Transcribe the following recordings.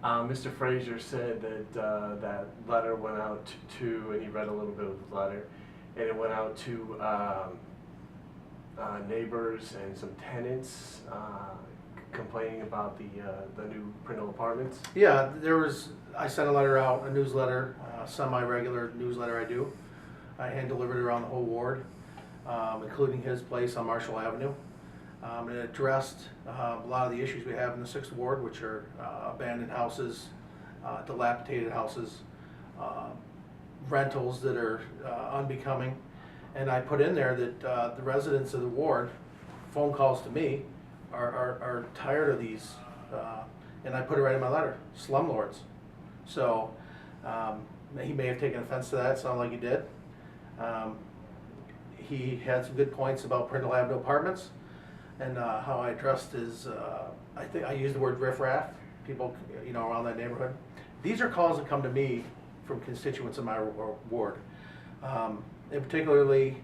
Mr. Frazier said that that letter went out to, and he read a little bit of the letter, and it went out to neighbors and some tenants complaining about the new Prindle apartments. Yeah, I sent a letter out, a newsletter, semi-regular newsletter I do. I hand delivered it around the whole ward, including his place on Marshall Avenue. And it addressed a lot of the issues we have in the 6th Ward, which are abandoned houses, dilapidated houses, rentals that are unbecoming. And I put in there that the residents of the ward, phone calls to me, are tired of these, and I put it right in my letter, slumlords. So he may have taken offense to that, it sounded like he did. He had some good points about Prindle Avenue Apartments, and how I addressed his, I think I used the word riffraff, people around that neighborhood. These are calls that come to me from constituents in my ward. And particularly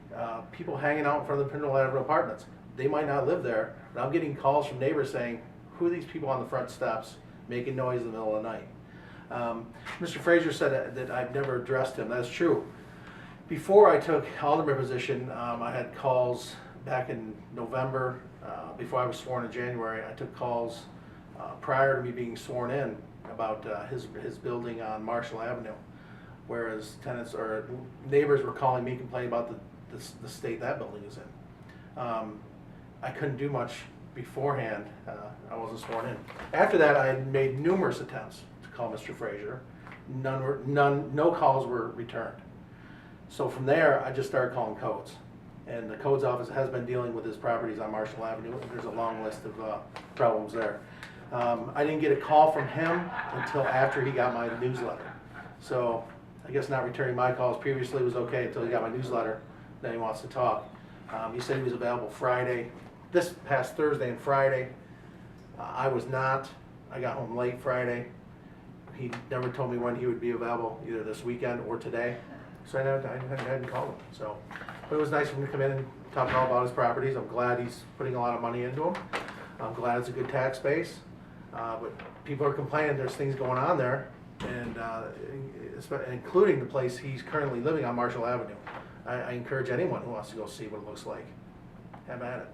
people hanging out in front of the Prindle Avenue Apartments. They might not live there, but I'm getting calls from neighbors saying, who are these people on the front steps making noise in the middle of the night? Mr. Frazier said that I've never addressed him. That's true. Before I took alderman position, I had calls back in November, before I was sworn in January. I took calls prior to me being sworn in about his building on Marshall Avenue, whereas tenants or neighbors were calling me complaining about the state that building is in. I couldn't do much beforehand. I wasn't sworn in. After that, I had made numerous attempts to call Mr. Frazier. No calls were returned. So from there, I just started calling codes. And the codes office has been dealing with his properties on Marshall Avenue. There's a long list of problems there. I didn't get a call from him until after he got my newsletter. So I guess not returning my calls previously was okay until he got my newsletter. Then he wants to talk. He said he was available Friday, this past Thursday and Friday. I was not. I got home late Friday. He never told me when he would be available, either this weekend or today. So I hadn't called him. So, but it was nice of him to come in and talk all about his properties. I'm glad he's putting a lot of money into them. I'm glad it's a good tax base. But people are complaining there's things going on there, and including the place he's currently living on Marshall Avenue. I encourage anyone who wants to go see what it looks like. Have at it.